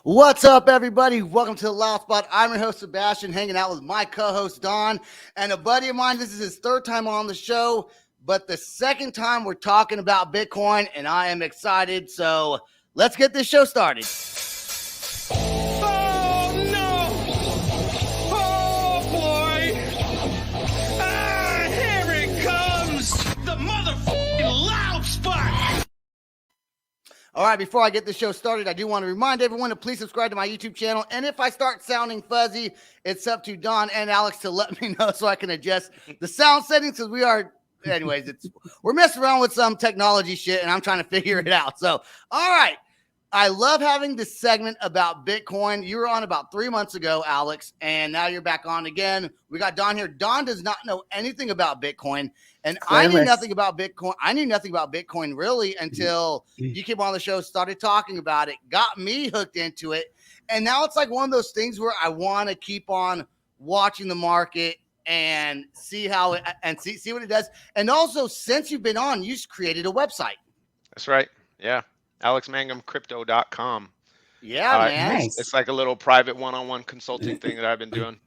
What's up, everybody? Welcome to the Loud Spot. I'm your host, Sebastian, hanging out with my co-host, Don, and a buddy of mine. This is his third time on the show, but the second time we're talking about Bitcoin, and I am excited. So let's get this show started. Oh, no! Oh, boy! Ah, here it comes! The motherfucking Loud Spot! All right, before I get the show started, I do want to remind everyone to please subscribe to my YouTube channel. And if I start sounding fuzzy, it's up to Don and Alex to let me know so I can adjust the sound settings because we're messing around with some technology shit and I'm trying to figure it out. So, all right. I love having this segment about Bitcoin. You were on about 3 months ago, Alex, and now you're back on again. We got Don here. Don does not know anything about Bitcoin, and I knew nothing about Bitcoin. I knew nothing about Bitcoin really until you came on the show, started talking about it, got me hooked into it, and now it's like one of those things where I want to keep on watching the market and see how it and see what it does. And also, since you've been on, you just created a website. That's right. Yeah. AlexMangumCrypto.com. Yeah, man. Nice. It's like a little private one-on-one consulting thing that I've been doing.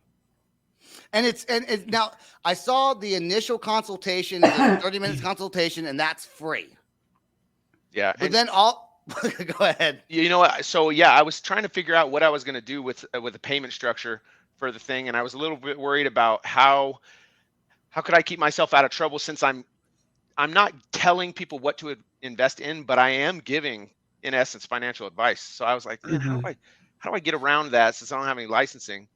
And it's now I saw the initial consultation, the 30 minutes consultation, and that's free. Yeah. But then go ahead. You know what? So yeah, I was trying to figure out what I was going to do with the payment structure for the thing, and I was a little bit worried about how could I keep myself out of trouble since I'm not telling people what to invest in, but I am giving, in essence, financial advice. So I was like, man, how do I get around that since I don't have any licensing?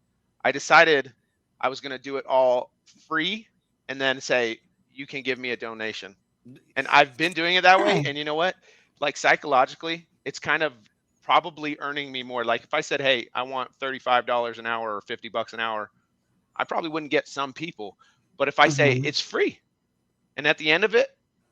I decided I was going to do it all free and then say, you can give me a donation. And I've been doing it that way. And you know what? Like psychologically, it's kind of probably earning me more. Like if I said, hey, I want $35 an hour or $50 an hour, I probably wouldn't get some people. But if I say it's free, and at the end of it,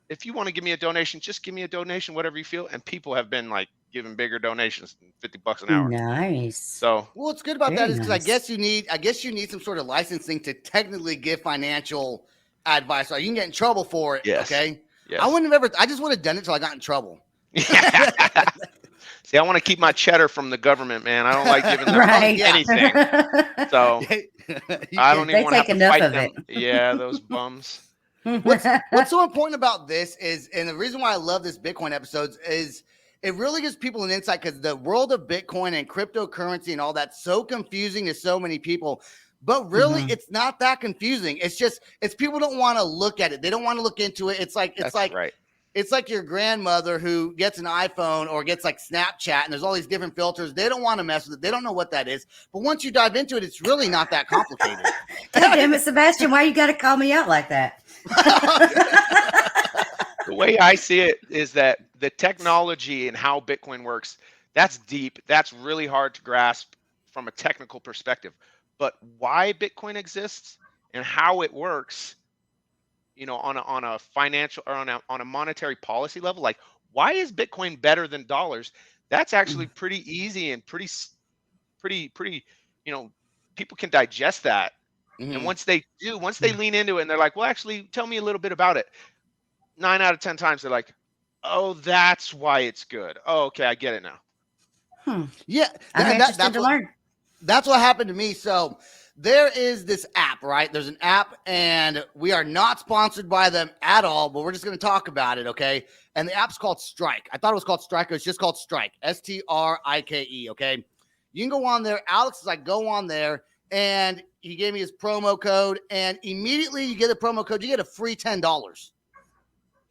if you want to give me a donation, just give me a donation, whatever you feel. And people have been like giving bigger donations than $50 an hour. Nice. So what's good about that is because I guess you need some sort of licensing to technically give financial advice. Or you can get in trouble for it. Yes. Okay. Yes. I just would have done it till I got in trouble. See, I want to keep my cheddar from the government, man. I don't like giving them anything. So I don't even want to have to fight them. Yeah, those bums. What's so important about this is, and the reason why I love this Bitcoin episodes is it really gives people an insight because the world of Bitcoin and cryptocurrency and all that's so confusing to so many people. But really, it's not that confusing. It's people don't want to look at it. They don't want to look into it. It's like your grandmother who gets an iPhone or gets like Snapchat and there's all these different filters. They don't want to mess with it. They don't know what that is. But once you dive into it, it's really not that complicated. God damn it, Sebastian, why you got to call me out like that? The way I see it is that the technology and how Bitcoin works, that's deep. That's really hard to grasp from a technical perspective. But why Bitcoin exists and how it works, you know, on a financial or on a monetary policy level, like why is Bitcoin better than dollars? That's actually pretty easy and pretty, you know, people can digest that. And once they lean into it and they're like, well, actually tell me a little bit about it. 9 out of 10 times they're like, oh, that's why it's good. Oh, okay. I get it now. Yeah. I'm interested to learn. That's what happened to me. So there is this app, right? There's an app and we are not sponsored by them at all, but we're just going to talk about it. Okay. And the app's called Strike. I thought it was called Strike. It's just called Strike. STRIKE. Okay. You can go on there. Alex is like, go on there. And he gave me his promo code and immediately you get a promo code. You get a free $10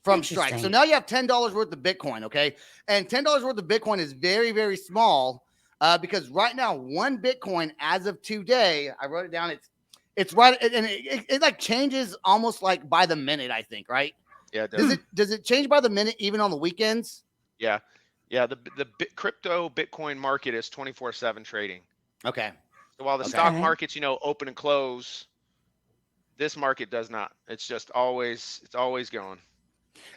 from Strike. So now you have $10 worth of Bitcoin. Okay. And $10 worth of Bitcoin is very, very small. Because right now, one Bitcoin as of today, I wrote it down. It's right, and it like changes almost like by the minute. I think, right? Yeah. It does. Does it change by the minute even on the weekends? Yeah. The crypto Bitcoin market is 24/7 trading. Okay. So while the stock markets, you know, open and close, this market does not. It's just always going.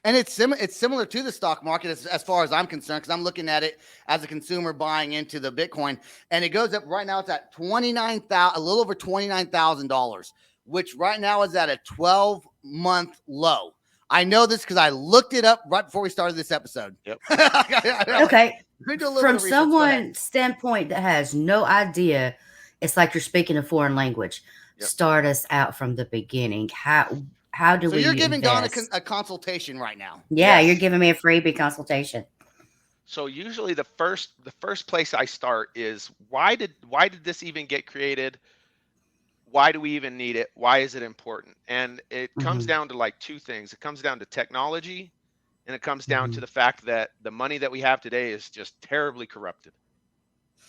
And it's similar to the stock market as far as I'm concerned, because I'm looking at it as a consumer buying into the Bitcoin, and it goes up right now. It's at a little over $29,000, which right now is at a 12-month low. I know this because I looked it up right before we started this episode. Yep. Okay. Let me do a little From bit of research. Go ahead. someone's standpoint that has no idea, it's like you're speaking a foreign language. Yep. Start us out from the beginning. How do So we you're giving Don invest? a consultation right now. Yeah, Yes. you're giving me a freebie consultation. So usually the first place I start is why did this even get created? Why do we even need it? Why is it important? And it comes down to like two things. It comes down to technology, and it comes down to the fact that the money that we have today is just terribly corrupted.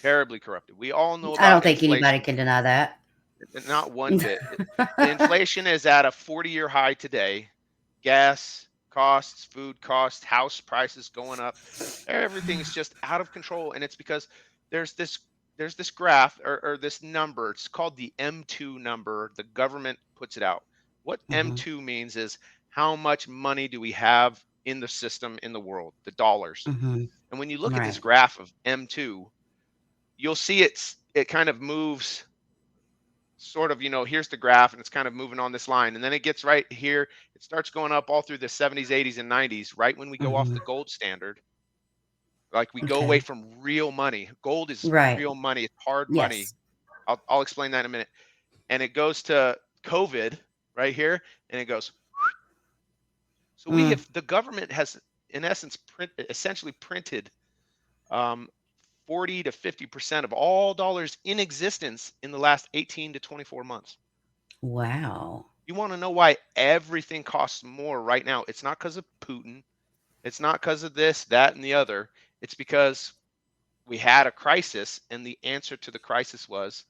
Terribly corrupted. We all know about I don't think inflation. anybody can deny that. Not one bit. The inflation is at a 40-year high today. Gas costs, food costs, house prices going up. Everything's just out of control, and it's because there's this graph or this number. It's called the M2 number. The government puts it out. What M2 means is how much money do we have in the system in the world, the dollars. And when you look at this graph of M2, you'll see it kind of moves sort of, here's the graph, and it's kind of moving on this line, and then it gets right here. It starts going up all through the 70s, 80s, and 90s, right when we go off the gold standard. Like we go away from real money. Gold is real money. It's hard money. I'll explain that in a minute. And it goes to COVID right here, and it goes. So the government has, in essence, essentially printed 40 to 50% of all dollars in existence in the last 18 to 24 months. Wow. You want to know why everything costs more right now? It's not because of Putin. It's not because of this, that, and the other. It's because we had a crisis, and the answer to the crisis was,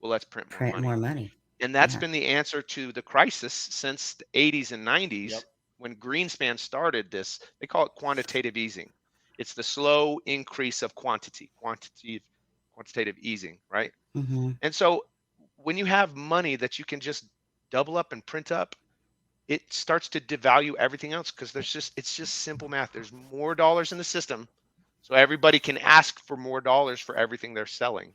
well, let's print more money. And that's been the answer to the crisis since the 80s and 90s when Greenspan started this. They call it quantitative easing. It's the slow increase of quantitative easing, right? And so when you have money that you can just double up and print up, it starts to devalue everything else because it's just simple math. There's more dollars in the system, so everybody can ask for more dollars for everything they're selling.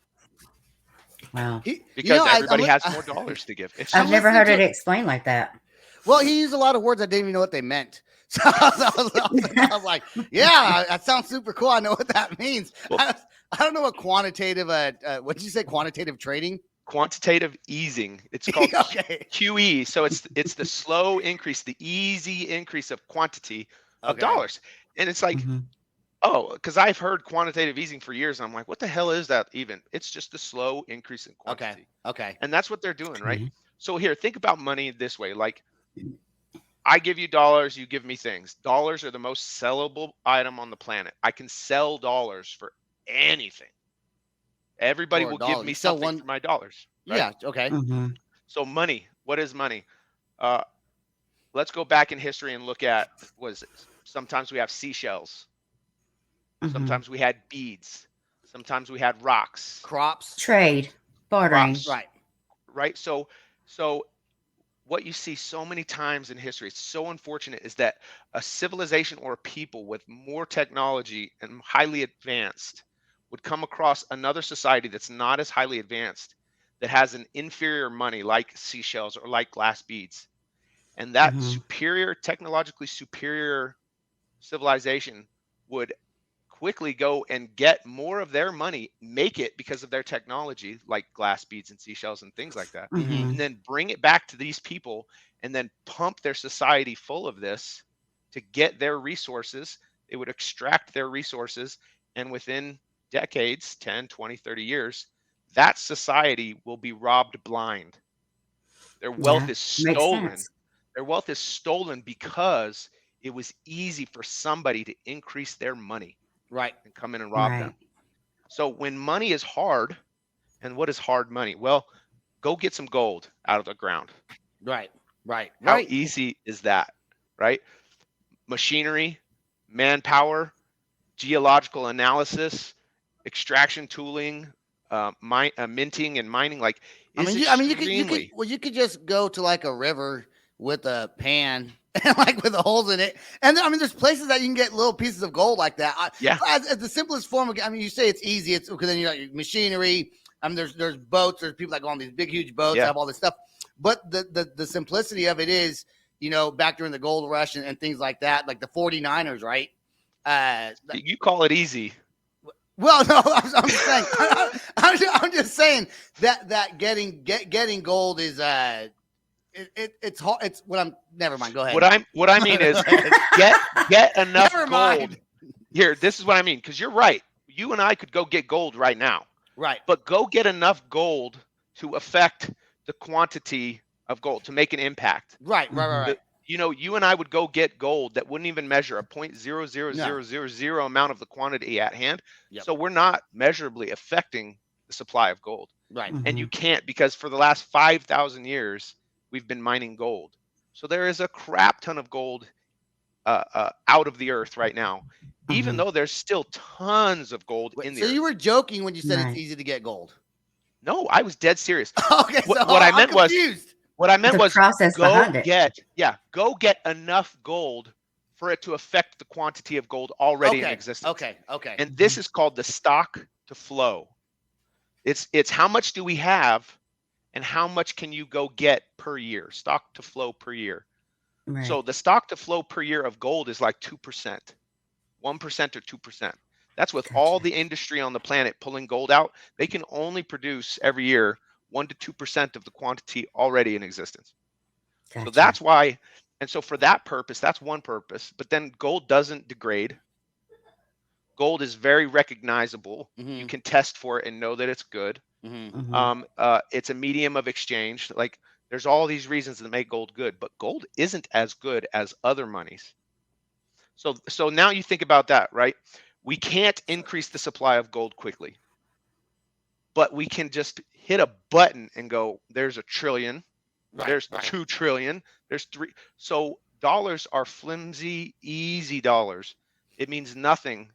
Wow. Because everybody has more dollars to give. I've never heard it explained like that. Well, he used a lot of words I didn't even know what they meant. So I was like, yeah, that sounds super cool. I know what that means. Well, I don't know what quantitative, what did you say, quantitative trading? Quantitative easing. It's called Okay. QE. So it's the slow increase, the easy increase of quantity of dollars. And it's like, because I've heard quantitative easing for years. And I'm like, what the hell is that even? It's just the slow increase in quantity. Okay. And that's what they're doing, right? So here, think about money this way. Like, I give you dollars, you give me things. Dollars are the most sellable item on the planet. I can sell dollars for anything. Everybody will give me something for my dollars. Right? Yeah. Okay. So money, what is money? Let's go back in history and look at, sometimes we have seashells. Sometimes we had beads. Sometimes we had rocks. Crops. Trade. Bartering. Right. Right. So what you see so many times in history, it's so unfortunate, is that a civilization or a people with more technology and highly advanced would come across another society that's not as highly advanced, that has an inferior money like seashells or like glass beads. And that technologically superior civilization would quickly go and get more of their money, make it because of their technology, like glass beads and seashells and things like that, and then bring it back to these people and then pump their society full of this to get their resources. They would extract their resources, and within decades, 10, 20, 30 years, that society will be robbed blind. Their wealth is stolen. Their wealth is stolen because it was easy for somebody to increase their money. Right. And come in and rob them. So when money is hard, and what is hard money? Well, go get some gold out of the ground. Right. How easy is that? Right. Machinery, manpower, geological analysis, extraction tooling, minting and mining. Like, you could just go to like a river with a pan and like with the holes in it. And then, there's places that you can get little pieces of gold like that. As the simplest form of, you say it's easy. It's because then you got machinery. There's boats. There's people that go on these big, huge boats, have all this stuff. But the simplicity of it is back during the gold rush and things like that, like the 49ers, right? You call it easy. Well, no, I'm just saying. I'm just saying that getting gold is it's hard. It's what I'm. Never mind. Go ahead. What I mean is get enough Never gold. mind. Here, this is what I mean, because you're right. You and I could go get gold right now, Right. but go get enough gold to affect the quantity of gold to make an impact. Right. You and I would go get gold that wouldn't even measure a 0.00000 amount of the quantity at hand. Yep. So we're not measurably affecting the supply of gold. Right. And you can't, because for the last 5,000 years, we've been mining gold. So there is a crap ton of gold out of the earth right now, even though there's still tons of gold in the earth. So you were joking when you said Right. it's easy to get gold. No, I was dead serious. Okay. So What I I'm meant was, confused. what I meant The was process behind it. go get enough gold for it to affect the quantity of gold already in existence. Okay. And this is called the stock to flow. It's how much do we have and how much can you go get per year, stock to flow per year. Right. So the stock to flow per year of gold is like 2%, 1% or 2%. That's with all the industry on the planet pulling gold out. They can only produce every year 1 to 2% of the quantity already in existence. So that's why, and so for that purpose, that's one purpose. But then gold doesn't degrade. Gold is very recognizable. You can test for it and know that it's good. It's a medium of exchange. Like, there's all these reasons that make gold good, but gold isn't as good as other monies. So now you think about that, right? We can't increase the supply of gold quickly, but we can just hit a button and go, there's 1 trillion, there's 2 trillion, there's 3. So dollars are flimsy, easy dollars. It means nothing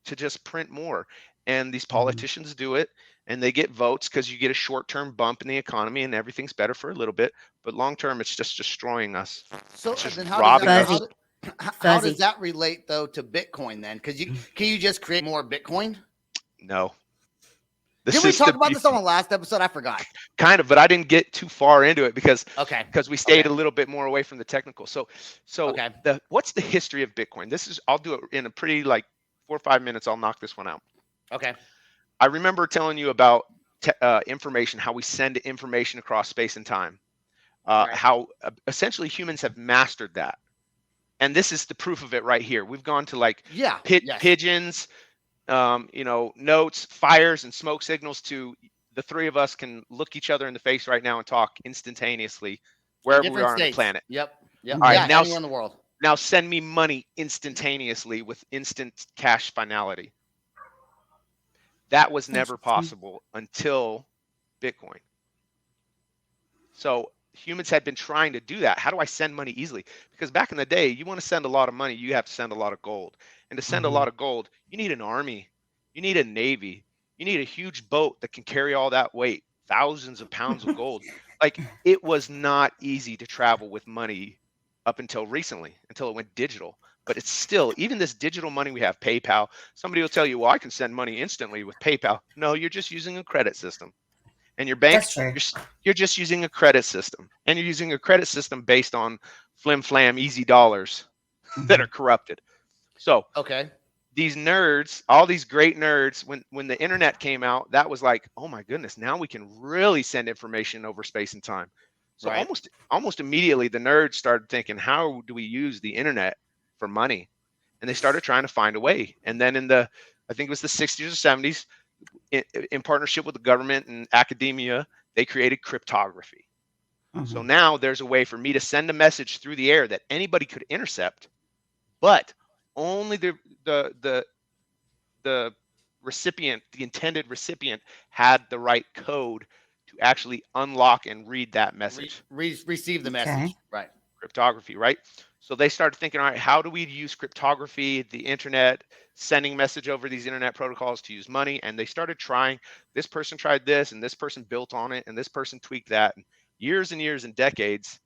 to just print more. And these politicians do it, and they get votes because you get a short-term bump in the economy and everything's better for a little bit, but long-term it's just destroying us. So It's just then robbing us. how does that relate though to Bitcoin then? Because can you just create more Bitcoin? No. Did we talk about this on the last episode? I forgot. Kind of, but I didn't get too far into it because we stayed a little bit more away from the technical. So what's the history of Bitcoin? I'll do it in a pretty 4 or 5 minutes. I'll knock this one out. Okay. I remember telling you about information, how we send information across space and time, how essentially humans have mastered that. And this is the proof of it right here. We've gone to pigeons, notes, fires, and smoke signals to the three of us can look each other in the face right now and talk instantaneously wherever we are on the planet. Yep. All right, now anywhere in the world. Now send me money instantaneously with instant cash finality. That was never possible until Bitcoin. So humans had been trying to do that. How do I send money easily? Because back in the day, you want to send a lot of money, you have to send a lot of gold. And to send a lot of gold, you need an army, you need a navy, you need a huge boat that can carry all that weight, thousands of pounds of gold. It was not easy to travel with money up until recently, until it went digital. But it's still, even this digital money we have, PayPal, somebody will tell you, well, I can send money instantly with PayPal. No, you're just using a credit system. And your bank, you're just using a credit system. And you're using a credit system based on flim-flam, easy dollars that are corrupted. So these nerds, all these great nerds, when the internet came out, that was like, oh my goodness, now we can really send information over space and time. So almost immediately, the nerds started thinking, how do we use the internet for money? And they started trying to find a way. And then I think it was the 60s or 70s, in partnership with the government and academia, they created cryptography. So now there's a way for me to send a message through the air that anybody could intercept, but only the recipient, the intended recipient, had the right code to actually unlock and read that message. Receive the message. Right. Cryptography, right? So they started thinking, all right, how do we use cryptography, the internet, sending message over these internet protocols to use money? And they started trying. This person tried this, and this person built on it, and this person tweaked that. And years and decades.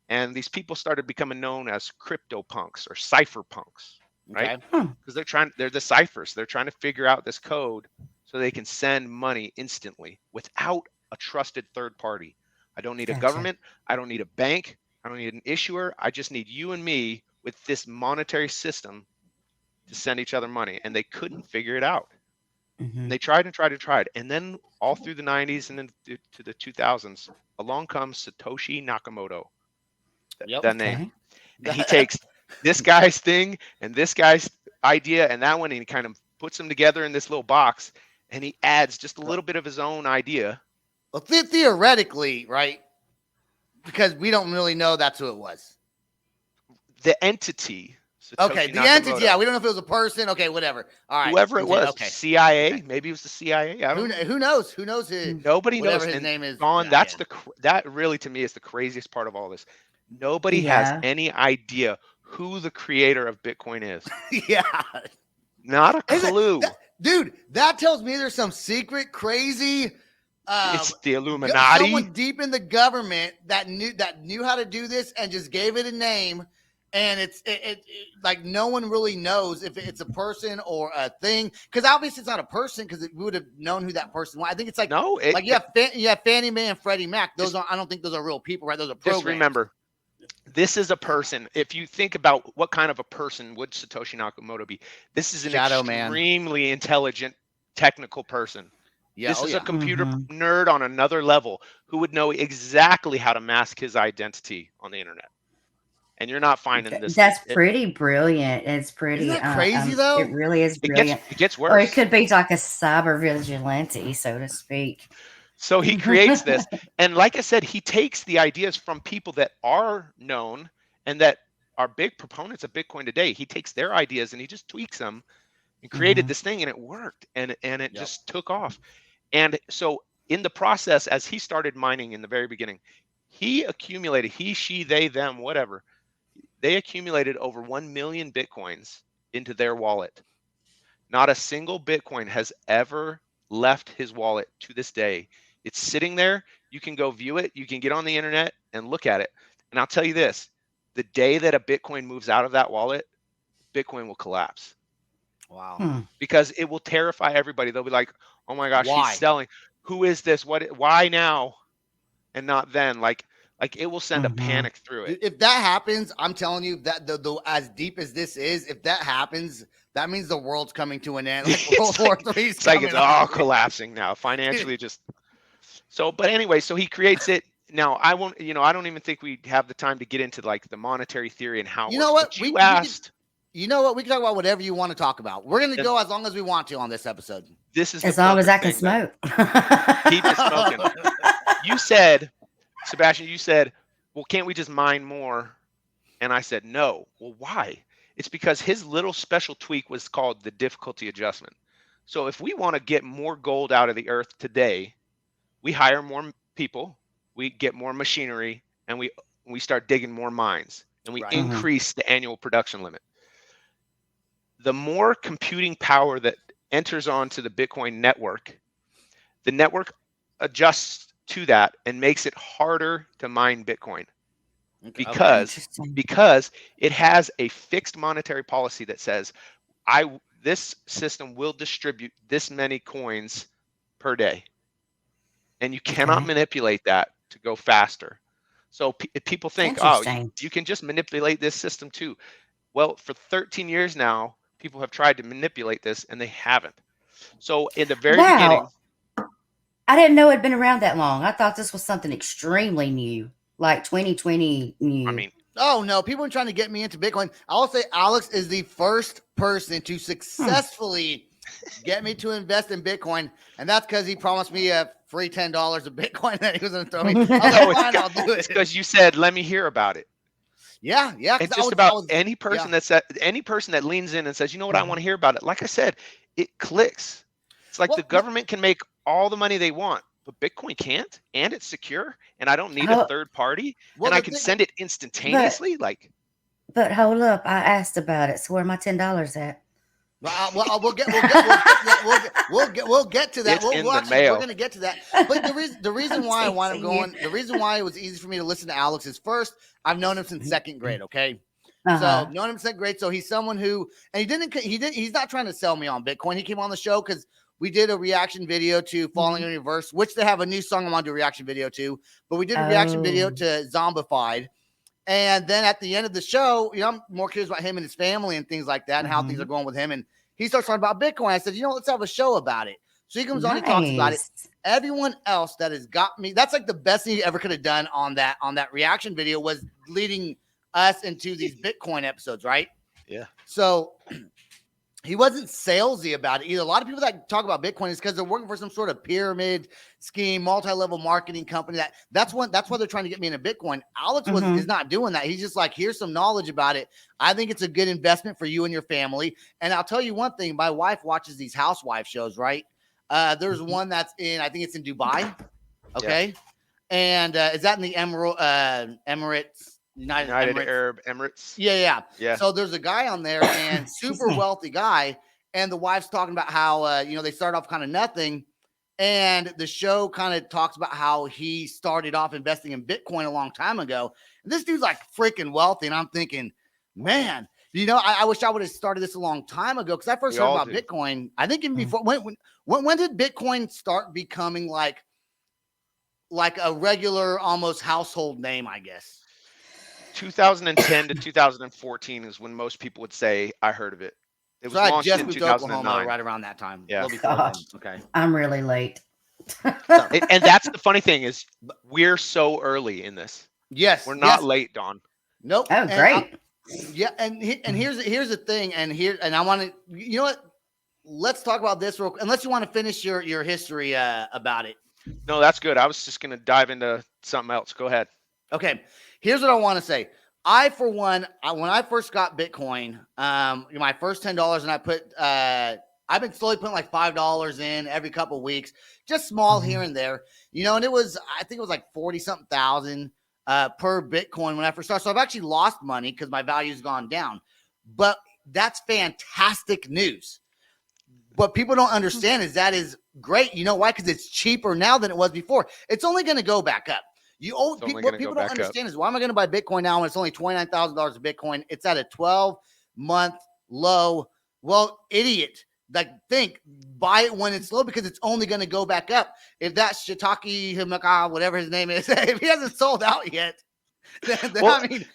And these people started becoming known as CryptoPunks or cypherpunks, right? Because they're the ciphers. They're trying to figure out this code so they can send money instantly without a trusted third party. I don't need a government. I don't need a bank. I don't need an issuer. I just need you and me with this monetary system to send each other money. And they couldn't figure it out. Mhm. And they tried and tried and tried. And then all through the 90s and then to the 2000s, along comes Satoshi Nakamoto, Yep. that name. Okay. And he takes this guy's thing and this guy's idea and that one, and he kind of puts them together in this little box, and he adds just a little bit of his own idea. Well, theoretically, right? Because we don't really know that's who it was. The entity, Satoshi Okay, the Nakamoto, entity. Yeah, we don't know if it was a person. Okay, whatever. All right, whoever it was, Okay, CIA, Okay. maybe it was the CIA. I don't know. who knows? Who knows who? Nobody Whatever knows. his And name is. Don, Yeah, that's yeah. that really to me is the craziest part of all this. Nobody has Yeah. any idea who the creator of Bitcoin is. Yeah. Not a Is it- clue. Dude, that tells me there's some secret crazy It's the Illuminati. someone deep in the government that knew how to do this and just gave it a name, and it's like no one really knows if it's a person or a thing, because obviously it's not a person, because we would have known who that person was. I think it's like No, like you have Fannie Mae and Freddie Mac. Those I don't think those are real people, right? Those are programs. just remember, this is a person. If you think about what kind of a person would Satoshi Nakamoto be, this is an Shadow man. extremely intelligent, technical person. Yeah, This is a yeah. computer Mhm. nerd on another level who would know exactly how to mask his identity on the internet. And you're not finding this. That's pretty brilliant. It's pretty. Isn't that crazy, though? It really is It brilliant. gets Or it worse. could be like a cyber vigilante, so to speak. So he creates this. And like I said, he takes the ideas from people that are known and that are big proponents of Bitcoin today. He takes their ideas and he just tweaks them and created Mhm. this thing, and it worked, and it just took off. And so in the process, as he started mining in the very beginning, he accumulated, he, she, they, them, whatever, they accumulated over 1 million Bitcoins into their wallet. Not a single Bitcoin has ever left his wallet to this day. It's sitting there. You can go view it. You can get on the internet and look at it. And I'll tell you this, the day that a Bitcoin moves out of that wallet, Bitcoin will collapse. Wow. Hmm. Because it will terrify everybody. They'll be like, oh my gosh, Why? he's selling. Who is this? Why now and not then? Like it will send a Mhm. panic through it. If that happens, I'm telling you that the as deep as this is, if that happens, that means the world's coming to an end. Like World War III is It's like coming it's all on. collapsing now. Financially just so, but anyway, so he creates it. Now I won't, I don't even think we have the time to get into like the monetary theory and how it You works, know what? but We you can- asked. You know what? We can talk about whatever you want to talk about. We're going to Then- go as long as we want to on this episode. This is As the long as I can perfect thing, then. smoke. Keep it smoking. You said, Sebastian, you said, well, can't we just mine more? And I said, no. Well, why? It's because his little special tweak was called the difficulty adjustment. So if we want to get more gold out of the earth today, we hire more people, we get more machinery, and we start digging more mines, and we Right. increase the annual production limit. The more computing power that enters onto the Bitcoin network, the network adjusts to that and makes it harder to mine Bitcoin Interesting. because it has a fixed monetary policy that says this system will distribute this many coins per day, and you cannot Okay. manipulate that to go faster. So people think, Interesting. you can just manipulate this system too. Well, for 13 years now, people have tried to manipulate this and they haven't. So in the very beginning, Wow. I didn't know it'd been around that long. I thought this was something extremely new, like 2020 new. I mean, Oh, no. People are trying to get me into Bitcoin. I'll say Alex is the first person to successfully get me to invest in Bitcoin. And that's because he promised me a free $10 of Bitcoin that he was going to throw me. I was like, no, fine, I'll do it's it. because you said, let me hear about it. Yeah. 'cause And I just was- about I was- any person any person that leans in and says, you know what, I want to hear about it. Like I said, it clicks. It's like Well, the government can make all the money they want, but Bitcoin can't, and it's secure, and I don't need Oh. a third party, Well, and I the can thing- send it instantaneously. Like, But hold up, I asked about it. So where my $10 at? We'll get to that. It's in the We're mail. going to get to that. But the reason why I want him going, the reason why it was easy for me to listen to Alex is first, I've known him since second grade. Okay. Uh-huh. So known him since grade. So he's someone who, and he's not trying to sell me on Bitcoin. He came on the show because we did a reaction video to Falling in Reverse, which they have a new song I want to do a reaction video to. But we did a reaction video Oh. to Zombified. And then at the end of the show, I'm more curious about him and his family and things like that and how things are going with him. And he starts talking about Bitcoin. I said, let's have a show about it. So he comes on, he talks about it. Nice. Everyone else that has got me, that's like the best thing he ever could have done on that reaction video, was leading us into these Bitcoin episodes, right? Yeah. So he wasn't salesy about it either. A lot of people that talk about Bitcoin is because they're working for some sort of pyramid scheme, multi-level marketing company. That's why they're trying to get me into Bitcoin. Alex is not doing that. He's just like, here's some knowledge about it. I think it's a good investment for you and your family. And I'll tell you one thing, my wife watches these housewife shows, right? There's one that's I think it's in Dubai. Okay. Yeah. And is that in the Emirates? United Arab Emirates. Yeah. So there's a guy on there, and super wealthy guy, and the wife's talking about how they start off kind of nothing, and the show kind of talks about how he started off investing in Bitcoin a long time ago. And this dude's like freaking wealthy, and I'm thinking, man, I wish I would have started this a long time ago, because I first heard about Bitcoin. I think even before when did Bitcoin start becoming like a regular, almost household name, I guess? 2010 to 2014 is when most people would say I heard of it. It was launched in 2009, right around that time. Yeah. Okay. I'm really late. And that's the funny thing, is we're so early in this. Yes, we're not late, Don. Nope. Oh, great. And here's the thing, and I want to, let's talk about this real quick, unless you want to finish your history about it. No, that's good. I was just going to dive into something else. Go ahead. Okay. Here's what I want to say. I, for one, when I first got Bitcoin, my first $10, and I put, I've been slowly putting like $5 in every couple of weeks, just small here and there, and I think it was like 40 something thousand per Bitcoin when I first started. So I've actually lost money because my value's gone down, but that's fantastic news. What people don't understand is that is great. You know why? Because it's cheaper now than it was before. It's only going to go back up. What people don't understand is, why am I going to buy Bitcoin now when it's only $29,000 of Bitcoin? It's at a 12-month low. Well, idiot. Buy it when it's low, because it's only going to go back up. If that Shiitake Himaka, whatever his name is, if he hasn't sold out yet, then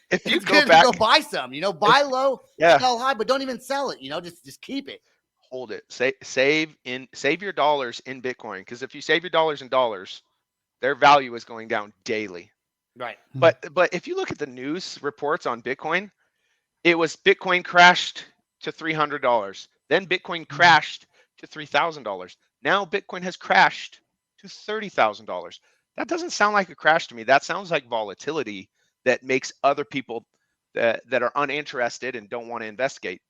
if you go buy some, buy low, sell high, but don't even sell it, just keep it. Hold it. Save your dollars in Bitcoin, because if you save your dollars in dollars, their value is going down daily. Right. But if you look at the news reports on Bitcoin, it was Bitcoin crashed to $300. Then Bitcoin crashed to $3,000. Now Bitcoin has crashed to $30,000. That doesn't sound like a crash to me. That sounds like volatility that makes other people that are uninterested and don't want to investigate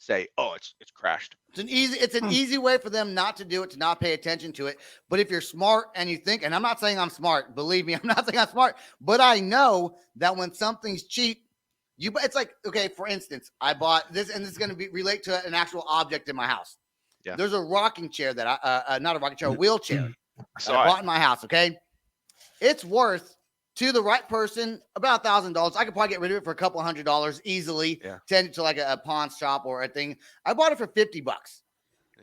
say, oh, it's crashed. It's an easy way for them not to do it, to not pay attention to it. But if you're smart and you think, and I'm not saying I'm smart, believe me, I'm not saying I'm smart, but I know that when something's cheap, it's like, okay, for instance, I bought this, and this is going to relate to an actual object in my house. Yeah. There's a rocking chair that not a rocking chair, a wheelchair I bought in my house. Okay. It's worth, to the right person, about $1,000. I could probably get rid of it for a couple $100 easily. Yeah. Send it to like a pawn shop or a thing. I bought it for $50.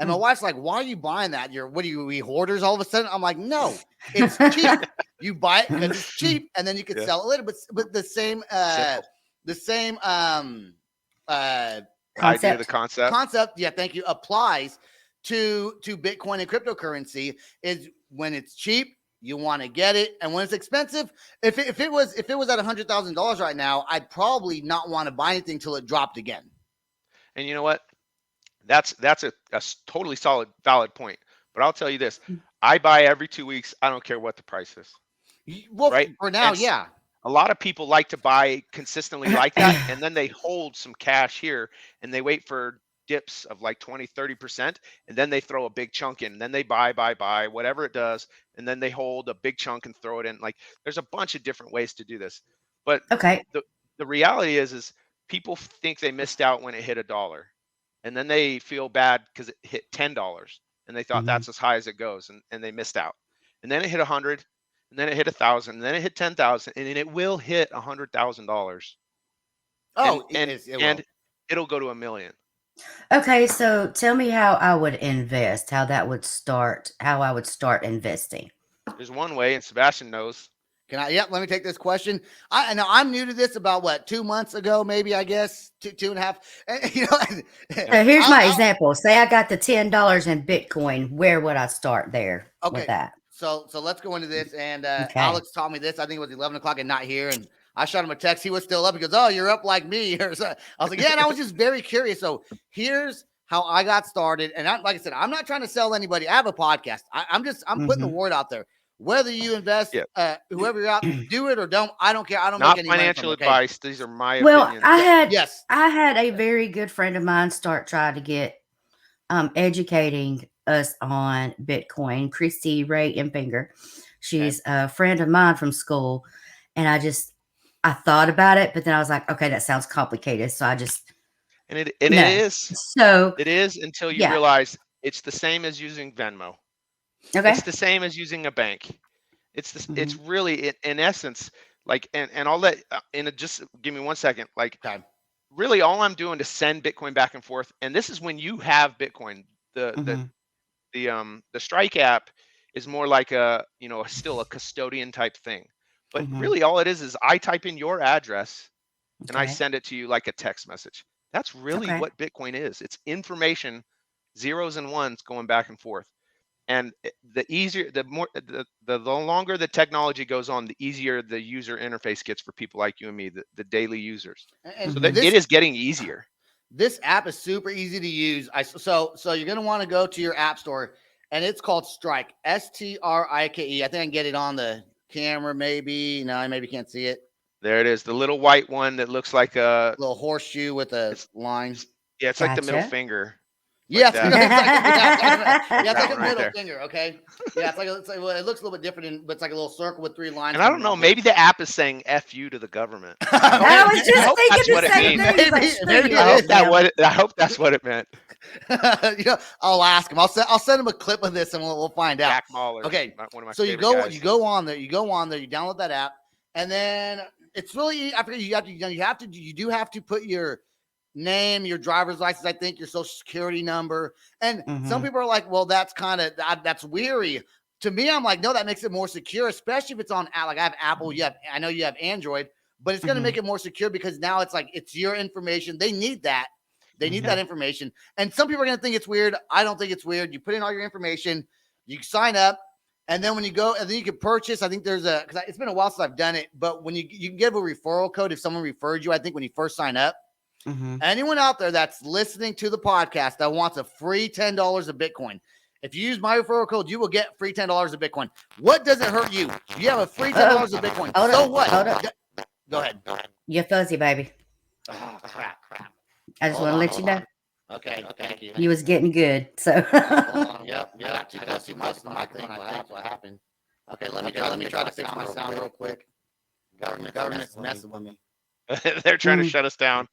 And my wife's like, why are you buying that? We hoarders all of a sudden? I'm like, no, it's cheap. You buy it because it's cheap, and then you can sell it later. But the same idea, the concept. Yeah, thank you. Applies to Bitcoin and cryptocurrency. Is when it's cheap, you want to get it, and when it's expensive, if it was at $100,000 right now, I'd probably not want to buy anything till it dropped again. And you know what? That's a totally valid point. But I'll tell you this: I buy every 2 weeks. I don't care what the price is. Well, right? For now, yeah. A lot of people like to buy consistently like that, and then they hold some cash here, and they wait for dips of like 20-30%, and then they throw a big chunk in, and then they buy whatever it does, and then they hold a big chunk and throw it in. Like, there's a bunch of different ways to do this. But the reality is people think they missed out when it hit $1, and then they feel bad because it hit $10, and they thought that's as high as it goes, and they missed out. And then it hit 100, and then it hit 1,000, and then it hit 10,000, and then it will hit $100,000. Oh, and it'll go to $1 million. Okay, so tell me how I would invest, how I would start investing. There's one way, and Sebastian knows. Can I? Yep. Let me take this question. I know I'm new to this. About what, 2 months ago, maybe, I guess, two and a half. You know, So here's my I'll- example. Say I got the $10 in Bitcoin. Where would I start there Okay. with that? So let's go into this. And Okay. Alex taught me this. I think it was 11 o'clock and not here. And I shot him a text. He was still up. He goes, "Oh, you're up like me." Or so. I was like, "Yeah." And I was just very curious. So here's how I got started. And like I said, I'm not trying to sell anybody. I have a podcast. I'm putting the word out there. Whether you invest, Yeah. whoever you're out, do it or don't. I don't care. I don't Not make any money financial from it, okay? advice. These are my Well, opinions. Yes. I had a very good friend of mine start trying to get educating us on Bitcoin. Christy Ray Empinger. She's a friend of mine from school, and I thought about it, but then I was like, okay, that sounds complicated, so I just And it no. is. So It is until you yeah. realize it's the same as using Venmo. Okay. It's the same as using a bank. It's really in essence like, and I'll let just give me 1 second. Like, Okay. really all I'm doing to send Bitcoin back and forth, and this is when you have Bitcoin. The Strike app is more like still a custodian type thing. But really all it is I type in your address and I Okay. send it to you like a text message. That's really Okay. what Bitcoin is. It's information, zeros and ones going back and forth. And the easier, the longer the technology goes on, the easier the user interface gets for people like you and me, the daily users. And So that it is getting easier. This app is super easy to use. So you're gonna want to go to your app store, and it's called Strike. Strike. I think I can get it on the camera. Maybe no, I maybe can't see it. There it is, the little white one that looks like a little horseshoe with a line. Yeah, it's like the middle Gotcha. finger. Yes, Like it's that. like That a one right middle there. finger. Okay, yeah, well, it looks a little bit different, but it's like a little circle with 3 lines. And I don't know, maybe the app is saying "F you" to the government. I was I just hope that's thinking what the it same means. thing. Maybe- It's like, maybe screw it you, is. Alabama. I hope that's what it meant. I'll ask him. I'll send him a clip of this, and we'll find out. Jack Mahler. Okay, one of my so you favorite guys. you go on there, you download that app, and then it's really, I forget, you do have to put your name, your driver's license, I think, your social security number. And some people are like, well, that's that's weary. To me, I'm like, no, that makes it more secure, especially if it's on, like, I have Apple, I know you have Android, but it's going to make it more secure because now it's like, it's your information. They need that. They need that information. And some people are going to think it's weird. I don't think it's weird. You put in all your information, you sign up, and then when you go, and then you can purchase, I think there's because it's been a while since I've done it, but when you can give a referral code if someone referred you, I think when you first sign up. Anyone out there that's listening to the podcast that wants a free $10 of Bitcoin, if you use my referral code, you will get free $10 of Bitcoin. What does it hurt you? You have a free $10 of Bitcoin. So what? Go ahead. You're fuzzy, baby. Oh, crap. I just want to let you know. Okay, thank you. You was getting good. So Yep. That's too much. I think that's what happened. Okay, let me try to fix my sound real quick. Government's messing with me. They're trying to shut us down.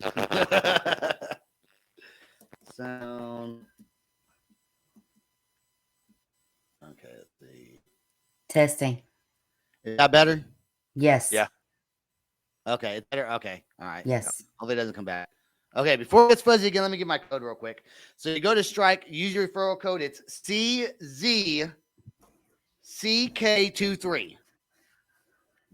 Sound. Okay, let's see. testing. Is that better? Yes. Yeah. Okay, it's better. Okay, all right. Yes. Hopefully it doesn't come back. Okay, before it gets fuzzy again, let me give my code real quick. So you go to Strike, use your referral code. It's CZCK23.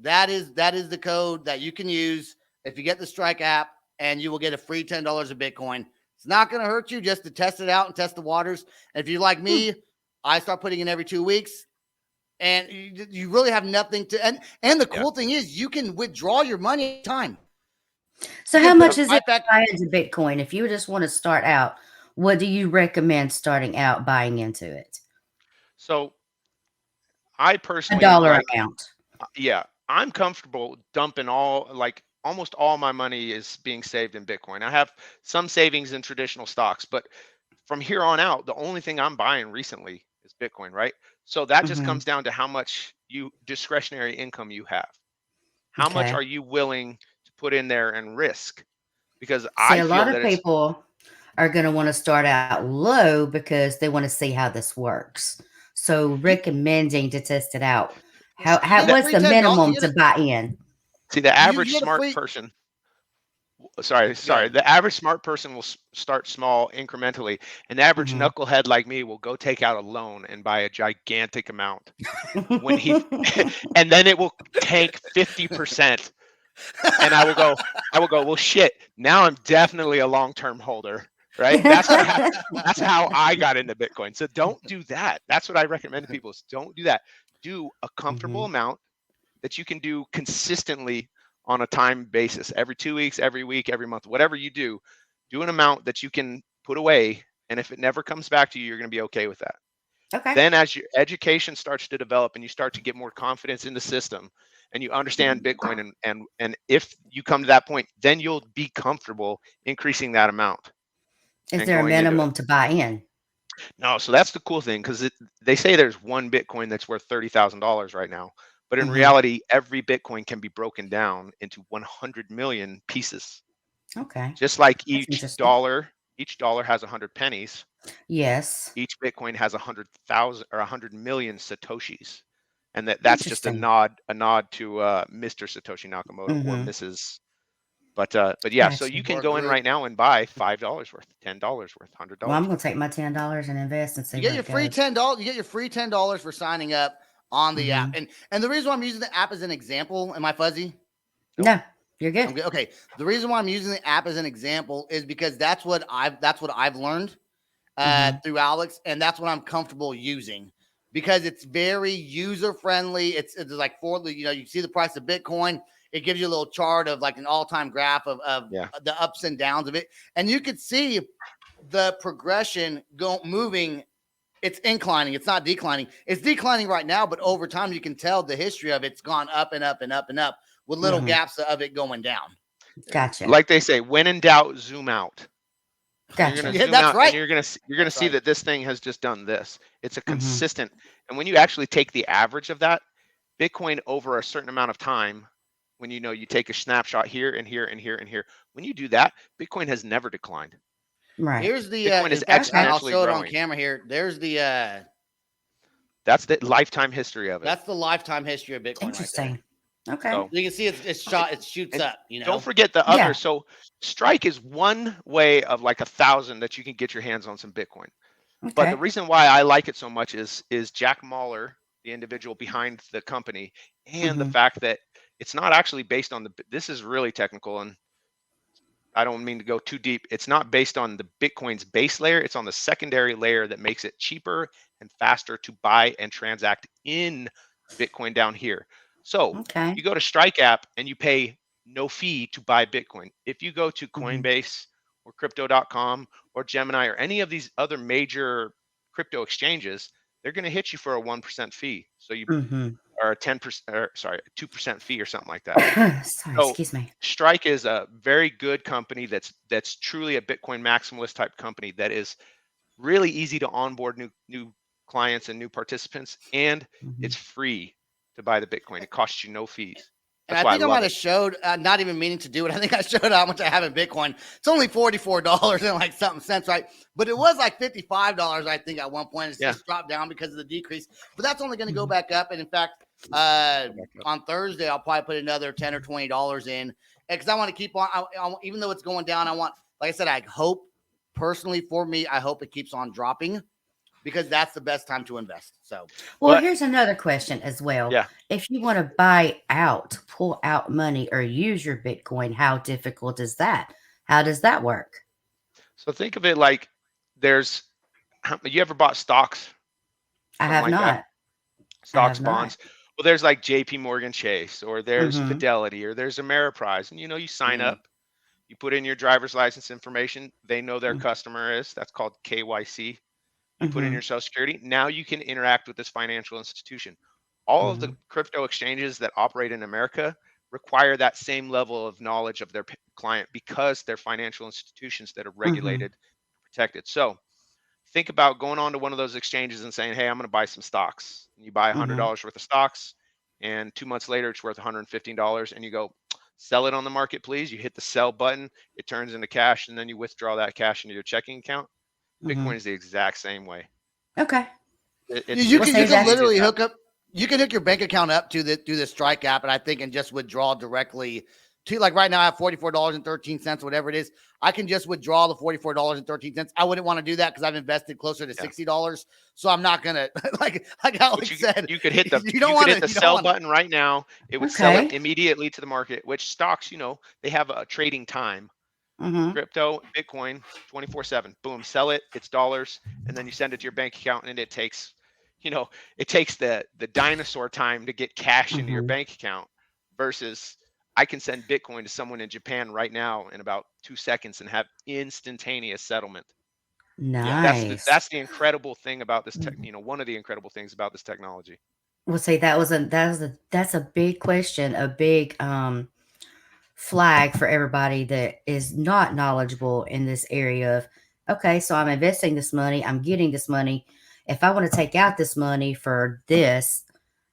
That is the code that you can use if you get the Strike app, and you will get a free $10 of Bitcoin. It's not going to hurt you just to test it out and test the waters. And if you're like me, I start putting in every 2 weeks, and you really have nothing to. And the cool thing is, you can withdraw your money anytime. So how much is it back. to buy into Bitcoin? If you just want to start out, what do you recommend starting out buying into it? So I personally, $1 amount. Yeah, I'm comfortable dumping almost all my money is being saved in Bitcoin. I have some savings in traditional stocks, but from here on out, the only thing I'm buying recently is Bitcoin, right? So that just comes down to how much discretionary income you have. How much are you willing to put in there and risk? Because I feel a lot of people are going to want to start out low because they want to see how this works. So recommending to test it out. What's the minimum to buy in? See, the average smart person. Sorry. ahead. The average smart person will start small incrementally. An average Mhm. knucklehead like me will go take out a loan and buy a gigantic amount when he, and then it will tank 50%. And I will go, well, shit, now I'm definitely a long-term holder, right? That's how I got into Bitcoin. So don't do that. That's what I recommend to people is don't do that. Do a comfortable Mhm. amount that you can do consistently on a time basis, every 2 weeks, every week, every month, whatever you do an amount that you can put away. And if it never comes back to you, you're going to be okay with that. Okay. Then as your education starts to develop and you start to get more confidence in the system and you understand Bitcoin and if you come to that point, then you'll be comfortable increasing that amount Is and there a going into it. minimum to buy in? No, so that's the cool thing because they say there's one Bitcoin that's worth $30,000 right now, but in Mhm. reality, every Bitcoin can be broken down into 100 million pieces. Okay. Just like That's interesting. each dollar has 100 pennies. Yes. Each Bitcoin has 100,000 or 100 million satoshis, and that's just a Interesting. nod to Mr. Satoshi Nakamoto or Mhm. Mrs. But yeah, so Gotcha. you can Or go in group. right now and buy $5 worth, $10 worth, $100 Well, I'm gonna worth. take my $10 and invest and see You get where your it free goes. $10. You get your free $10 for signing up on the app. Mhm. And the reason why I'm using the app as an example, am I fuzzy? Nope. No, you're good. I'm good. Okay. The reason why I'm using the app as an example is because that's what I've learned Mhm. through Alex, and that's what I'm comfortable using because it's very user friendly. It's like you see the price of Bitcoin. It gives you a little chart of like an all time graph of Yeah. the ups and downs of it, and you could see the progression moving. It's inclining. It's not declining. It's declining right now, but over time you can tell the history of it's gone up and up and up and up with little Mhm. gaps of it going down. Gotcha. Like they say, when in doubt, zoom out. So you're going Gotcha. to Yeah, zoom that's out and right. you're going to That's see right. that this thing has just done this. It's a Mhm. consistent. And when you actually take the average of that, Bitcoin over a certain amount of time, when you take a snapshot here and here and here and here, when you do that, Bitcoin has never declined. Right. Here's the Bitcoin is in fact, Okay. I'll exponentially show it on growing. camera here. There's the That's the lifetime history of it. that's the lifetime history of Bitcoin right there. Interesting. Okay. So, You can see it shoots and up, don't forget the other. Yeah. So, Strike is one way of like 1,000 that you can get your hands on some Bitcoin. But the Okay. reason why I like it so much is Jack Mahler, the individual behind the company, and the Mhm. fact that it's not actually based on this is really technical and I don't mean to go too deep. It's not based on the Bitcoin's base layer. It's on the secondary layer that makes it cheaper and faster to buy and transact in Bitcoin down here. So Okay. you go to Strike app and you pay no fee to buy Bitcoin. If you go to Mhm. Coinbase or crypto.com or Gemini or any of these other major crypto exchanges, they're going to hit you for a 1% fee. So you Mhm. are a 10%, or sorry, a 2% fee or something like that. Sorry, So excuse me. Strike is a very good company that's truly a Bitcoin maximalist type company that is really easy to onboard new clients and new participants, and it's Mhm. free to buy the Bitcoin. It costs you no fees. and That's I why I think I love might it. have showed, not even meaning to do it. I think I showed how much I have in Bitcoin. It's only $44 and like something cents, right? But it was like $55, I think, at one point. Yeah. It's dropped down because of the decrease. But that's only going to go Mhm. back up. And in fact, Go back up. on Thursday, I'll probably put another $10 or $20 in because I want to keep on. Even though it's going down, I want, like I said, I hope personally for me, I hope it keeps on dropping because that's the best time to invest. So Well, But here's another question as well. yeah. If you want to buy out, pull out money, or use your Bitcoin, how difficult is that? How does that work? So think of it like there's you ever bought stocks, I something have like that? not. I Stocks, have not. bonds. Well, there's like JP Morgan Chase, or there's Mhm. Fidelity, or there's Ameriprise. And you sign mm, up, you put in your driver's license information. They know their Mm. customer is. That's called KYC. You put in your Mhm. social security. Now you can interact with this financial institution. All of the Mhm. crypto exchanges that operate in America require that same level of knowledge of their client because they're financial institutions that are Mhm. regulated, protected. So think about going on to one of those exchanges and saying, hey, I'm going to buy some stocks. And you buy Mhm. $100 worth of stocks, and 2 months later, it's worth $115. And you go, sell it on the market, please. You hit the sell button, it turns into cash, and then you withdraw that cash into your checking account. Bitcoin Mhm. is the exact same way. Okay. It's you Well, can it's you say as can that's easy as literally that. hook up. You can hook your bank account up to the through the Strike app, and I think and just withdraw directly like right now I have $44.13, whatever it is. I can just withdraw the $44.13. I wouldn't want to do that because I've invested closer to $60. So I'm not gonna like Alex said. You could hit the you don't want hit to the sell button right now. It would sell it Okay. immediately to the market, which stocks, they have a trading time. Mm-hmm. Crypto, Bitcoin, 24/7. Boom, sell it. It's dollars, and then you send it to your bank account, and it takes, the dinosaur time to get cash into your Mm-hmm. bank account. Versus, I can send Bitcoin to someone in Japan right now in about 2 seconds and have instantaneous settlement. Nice. That's the incredible thing about this one of the incredible things about this technology. Well, see, that's a big question, a big flag for everybody that is not knowledgeable in this area of, okay, so I'm investing this money, I'm getting this money. If I want to take out this money for this,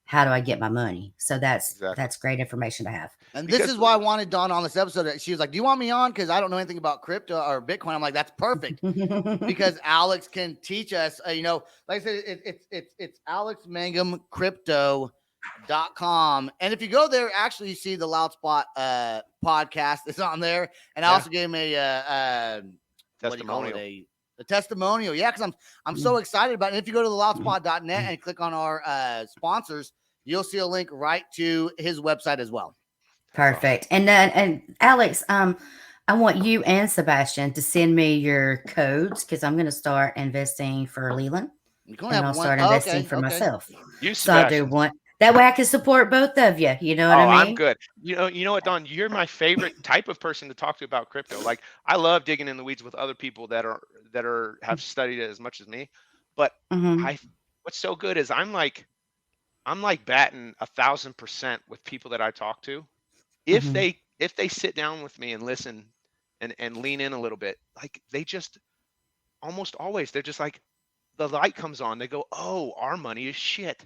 how do I get my money? So Exactly. that's great information to have. And Because this is why I wanted Dawn on this episode. She was like, "Do you want me on? Because I don't know anything about crypto or Bitcoin." I'm like, "That's perfect." Because Alex can teach us, like I said, it's Alex Mangum Crypto.com. And if you go there, actually you see the Loudspot podcast is on there. And I also gave him a what do you call it? A testimonial. Yeah, because I'm so excited about it. And if you go to the loudspot.net and click on our sponsors, you'll see a link right to his website as well. Perfect. And Alex, I want you and Sebastian to send me your codes because I'm going to start investing for Leland, and I'll start investing for myself. So I'll do one. That way I can support both of you. You know what I mean? I'm good. You know what, Don? You're my favorite type of person to talk to about crypto. Like, I love digging in the weeds with other people that have studied it as much as me. But what's so good is I'm like batting 1,000% with people that I talk to. If they sit down with me and listen and lean in a little bit, like, they just almost always, they're just like, the light comes on. They go, "Oh, our money is shit.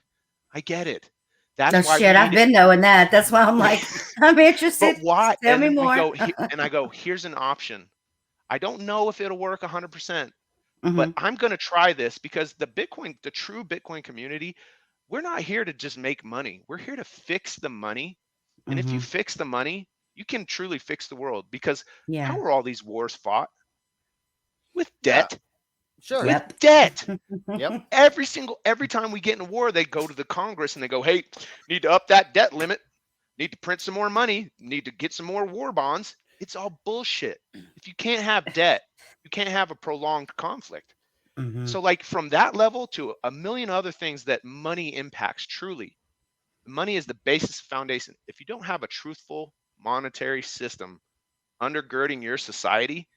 I get it. That's why shit. I've been knowing that. That's why I'm like, I'm interested. But why?" Tell and me then more. I go, "Here's an option. I don't know if it'll work 100%, but I'm going to try this because the true Bitcoin community, we're not here to just make money. We're here to fix the money. And if you fix the money, you can truly fix the world, because how are all these wars fought? With debt. Sure. With debt. Yep. Every time we get in a war, they go to the Congress and they go, "Hey, need to up that debt limit, need to print some more money, need to get some more war bonds." It's all bullshit. If you can't have debt, you can't have a prolonged conflict. So, like, from that level to a million other things that money impacts, truly, money is the basis foundation. If you don't have a truthful monetary system undergirding your society,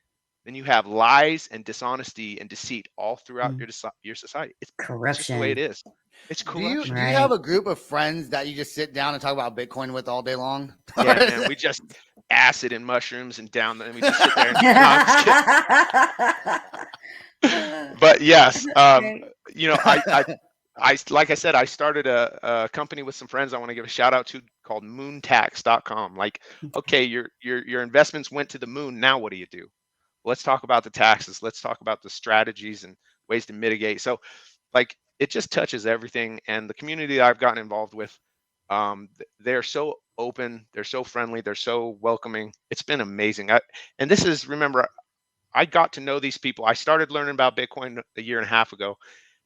then you have lies and dishonesty and deceit all throughout your society. It's just the way it is. It's corruption. Do you have a group of friends that you just sit down and talk about Bitcoin with all day long? Yeah, man. We just acid and mushrooms and we just sit there. No, I'm just kidding. But yes, I like I said, I started a company with some friends I want to give a shout out to called moontax.com. Like, okay, your investments went to the moon. Now what do you do? Let's talk about the taxes. Let's talk about the strategies and ways to mitigate. So, like, it just touches everything. And the community that I've gotten involved with, they're so open, they're so friendly, they're so welcoming. It's been amazing. Remember, I got to know these people. I started learning about Bitcoin a year and a half ago.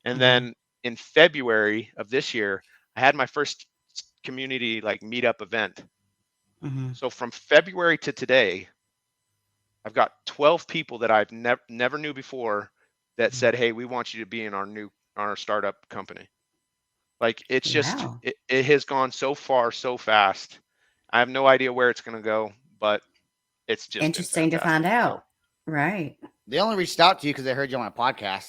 And then in February of this year, I had my first community meetup event. So from February to today, I've got 12 people that I've never knew before that said, "Hey, we want you to be in our startup company." Like, it's just, it has gone so far, so fast. I have no idea where it's going to go, but it's just interesting to find out. Right. They only reached out to you because they heard you on my podcast.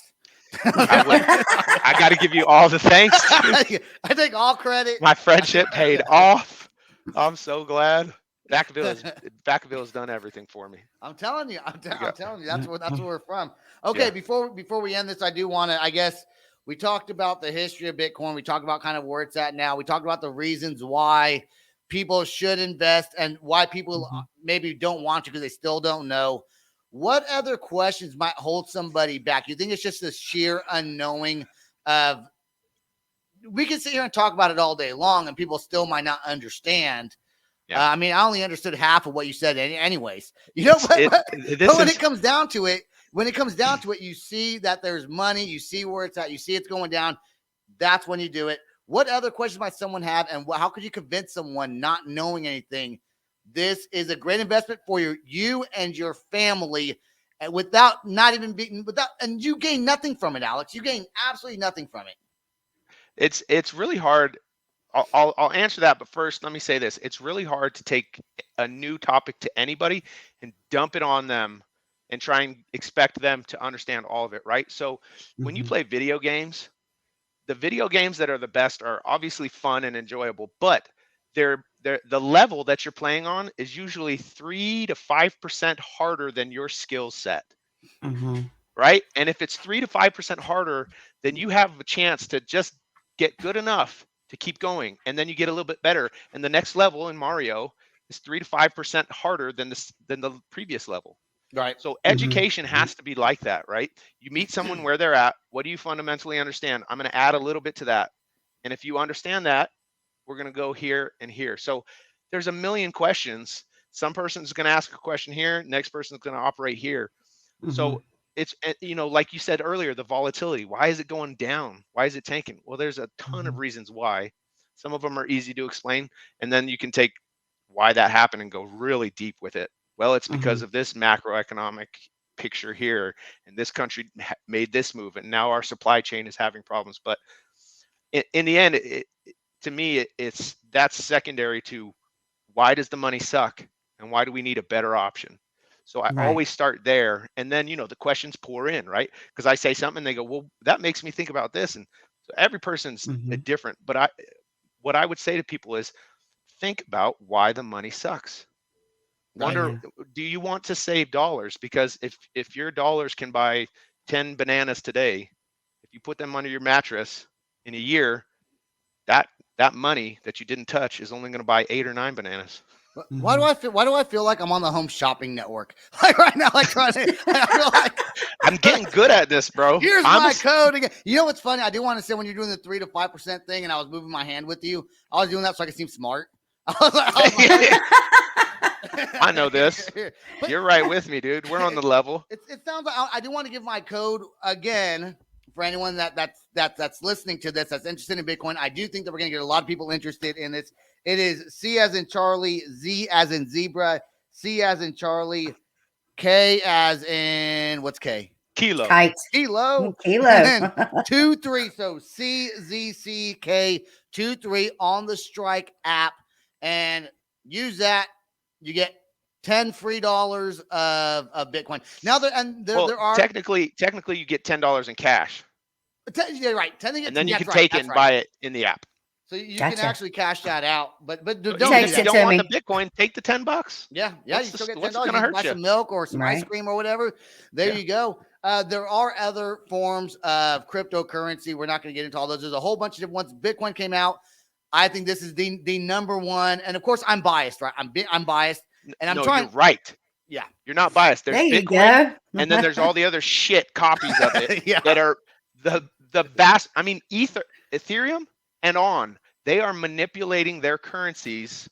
I got to give you all the thanks. I take all credit. My friendship paid off. I'm so glad. Vacaville has done everything for me. I'm telling you. I'm telling you. That's where we're from. Okay, yeah. Before we end this, I do want to. I guess we talked about the history of Bitcoin. We talked about kind of where it's at now. We talked about the reasons why people should invest and why people maybe don't want to because they still don't know. What other questions might hold somebody back? You think it's just the sheer unknowing of? We can sit here and talk about it all day long, and people still might not understand. Yeah. I mean, I only understood half of what you said, anyways. You know, but when it comes down to it, you see that there's money. You see where it's at. You see it's going down. That's when you do it. What other questions might someone have, and how could you convince someone not knowing anything? This is a great investment for you and your family, and without and you gain nothing from it, Alex. You gain absolutely nothing from it. It's really hard. I'll answer that, but first let me say this. It's really hard to take a new topic to anybody and dump it on them and try and expect them to understand all of it, right? So when you play video games, the video games that are the best are obviously fun and enjoyable, but the level that you're playing on is usually 3 to 5% harder than your skill set. Right? And if it's 3 to 5% harder, then you have a chance to just get good enough to keep going, and then you get a little bit better. And the next level in Mario is 3 to 5% harder than the previous level. Right. So education has to be like that, right? You meet someone where they're at. What do you fundamentally understand? I'm going to add a little bit to that. And if you understand that, we're going to go here and here. So there's a million questions. Some person's going to ask a question here. Next person's going to operate here. So it's, like you said earlier, the volatility. Why is it going down? Why is it tanking? Well, there's a ton of reasons why. Some of them are easy to explain. And then you can take why that happened and go really deep with it. Well, it's because of this macroeconomic picture here, and this country made this move, and now our supply chain is having problems. But in the end, to me, that's secondary to why does the money suck, and why do we need a better option? So I always start there, and then the questions pour in, right? Because I say something, and they go, "Well, that makes me think about this," and so every person's different. But what I would say to people is, think about why the money sucks. Wonder, do you want to save dollars? Because if your dollars can buy 10 bananas today, if you put them under your mattress in a year, that money that you didn't touch is only going to buy 8 or 9 bananas. Why do I feel like I'm on the Home Shopping Network? Like right now, like I feel like I'm getting good at this, bro. Here's my code again. You know what's funny? I do want to say when you're doing the 3 to 5% thing, and I was moving my hand with you, I was doing that so I could seem smart. I was like I know this. But you're right with me, dude. We're on the level. It sounds like I do want to give my code again for anyone that's listening to this, that's interested in Bitcoin. I do think that we're going to get a lot of people interested in this. It is C as in Charlie, Z as in zebra, C as in Charlie, K as in what's K? Kilo. Kite. Kilo. Kilo. And then 23. So CZCK 23 on the Strike app, and use that. You get $10 free of Bitcoin. Now there are technically you get $10 in cash. Yeah, right. And then you can take it and buy it in the app. So you can actually cash that out, but don't do if that. you don't want the Bitcoin, take the $10. Yeah, you still get $10. What's You gonna can hurt buy you? some milk or some ice cream or whatever. There you go. There are other forms of cryptocurrency. We're not going to get into all those. There's a whole bunch of different ones. Bitcoin came out. I think this is the number one. And of course, I'm biased, right? I'm biased, and I'm trying. You're right. Yeah, you're not biased. There's Bitcoin, and then there's all the other shit copies of it that are the vast. I mean, Ethereum, and they are manipulating their currencies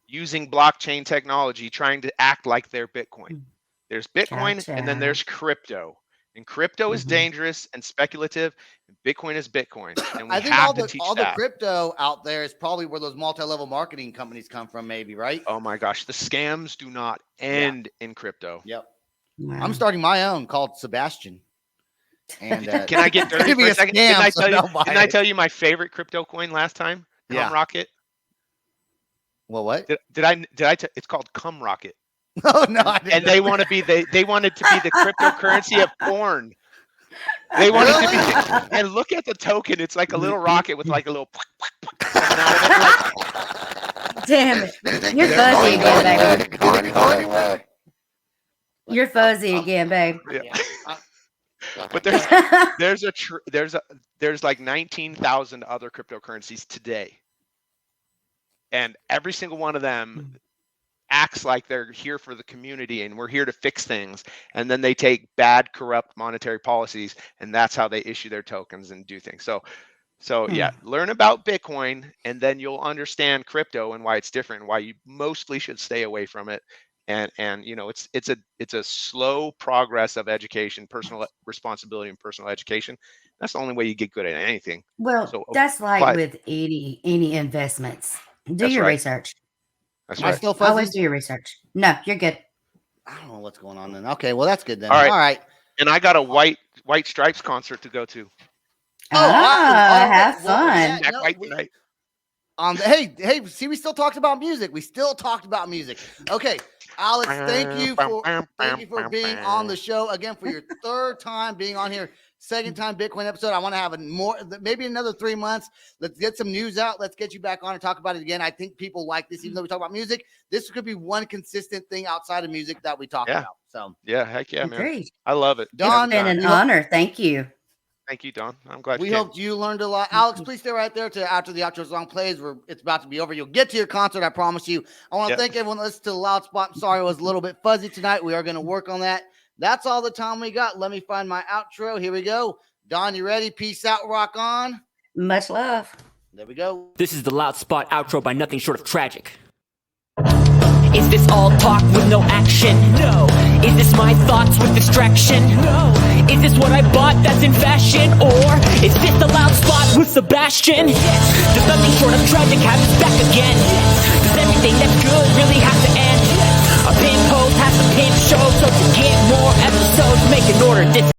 using blockchain technology, trying to act like they're Bitcoin. There's Bitcoin, and then there's crypto. And crypto is dangerous and speculative, and Bitcoin is Bitcoin. And we have to teach all the crypto out there is probably where those multi-level marketing companies come from, maybe, right? Oh my gosh, the scams do not end in crypto. Yep. Wow. I'm starting my own called Sebastian. And can I get dirty for a second? Didn't I tell you my favorite crypto coin last time? Cum Rocket. Well, what? Did I it's called Cum Rocket. Oh no! I didn't and they want to be they wanted to be the cryptocurrency of porn. They wanted to be, and look at the token. It's like a little rocket with like a little. Damn it! You're fuzzy again, baby. You're fuzzy again, babe. Yeah. But there's like 19,000 other cryptocurrencies today, and every single one of them acts like they're here for the community and we're here to fix things, and then they take bad, corrupt monetary policies, and that's how they issue their tokens and do things. So So yeah, learn about Bitcoin, and then you'll understand crypto and why it's different, and why you mostly should stay away from it. And you know, it's a slow progress of education, personal responsibility, and personal education. That's the only way you get good at anything. Well, So that's like apply. with any investments. Do That's your right. research. That's Am I right. still Always fuzzy? do your research. No, you're good. I don't know what's going on then. Okay, well that's good then. All All right. right. And I got a White Stripes concert to go to. Have well, fun. yeah, Jack no, White tonight. hey, see, we still talked about music. We still talked about music. Okay, Alex, thank you for being on the show again for your third time being on here. Second time Bitcoin episode. I want to have maybe another 3 months. Let's get some news out. Let's get you back on and talk about it again. I think people like this, even though we talk about music. This could be one consistent thing outside of music that we talk about. So yeah, heck yeah, man. Agreed. I love it. Don, It's been an honor. Thank you. Thank you, Don. I'm glad we you came. hope you learned a lot. Alex, please stay right there to after the outro song plays. It's about to be over. You'll get to your concert, I promise you. I want to thank everyone that listened to the Loud Spot. I'm sorry it was a little bit fuzzy tonight. We are going to work on that. That's all the time we got. Let me find my outro. Here we go. Don, you ready? Peace out, rock on. Much love. There we go. This is the Loud Spot outro by nothing short of tragic. Is this all talk with no action? No. Is this my thoughts with distraction? No. Is this what I bought that's in fashion? Or is this the Loud Spot with Sebastian? Yes. Does nothing short of tragic have us back again? Yes. Does everything that's good really have to end? Yes. A pin post has a pin show, so to get more episodes, make an order.